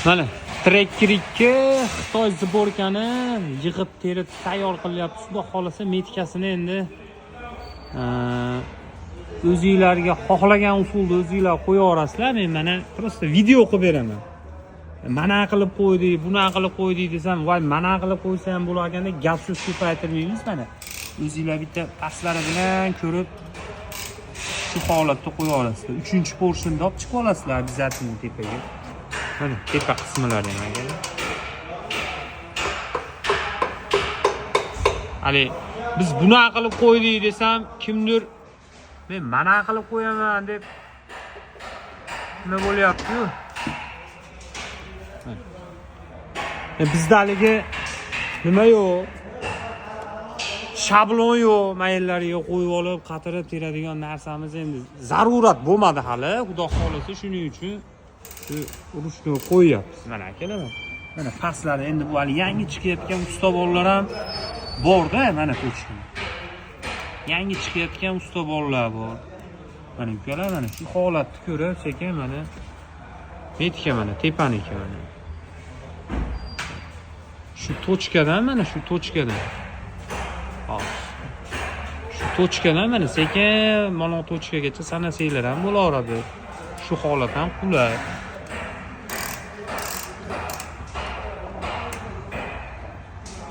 Mana Tracker 2 Xitoy zborkani yig'ib terib tayyor qilyapti. Xudo xolasa metkasini endi o'zingizlarga xohlagan usulda o'zingizlar qo'ya olasizlar. Men mana prosta video qilib beraman. Mana qilib qo'ydik, buni qilib qo'ydik desam, voy mana qilib qo'ysa ham bo'larganda gap so'z ko'paytirmaymiz mana. O'zingizlar bitta pastlari bilan ko'rib shu holatda qo'ya olasizlar. 3-porsionni olib chiqib olasizlar obязательно tepaga. Mana tepa qismlari ham ekan. Hali biz buni qilib qo'ydik desam, kimdir men mana qilib qo'yaman deb nima bo'lyapti-yu? Bizda haligi nima yo'q? Shablon yo'q, mayllariga qo'yib olib, qatirib teradigan narsamiz endi zarurat bo'lmadi hali. Xudo xolasa shuning uchun urushni qo'yyapmiz. Mana akalar. Mana pastlari endi bu hali yangi chiqayotgan usta bolalar ham bor-da, mana ko'chishgan. Yangi chiqayotgan usta bolalar bor. Mana ukalar mana shu holatni ko'rib, sekin mana metka mana tepaniki mana. Shu tochkadan mana shu tochkadan. Hop. Shu tochkadan mana sekin mana tochkagacha sanasanglar ham bo'laveradi. Shu holat ham qulay.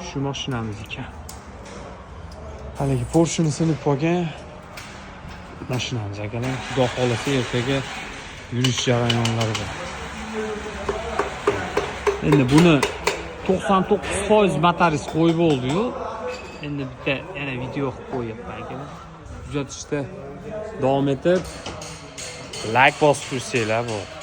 Shu mashinamiz ekan. Haligi Porsche'ni sinib qolgan mashinamiz akalar. Xudo xolasa ertaga yurish jarayonlari bor. Endi buni 99% bataris qo'yib oldi-yu. Endi bitta yana video qilib qo'yapman akalar. Kuzatishda davom etib like bosib tursanglar bo'ladi.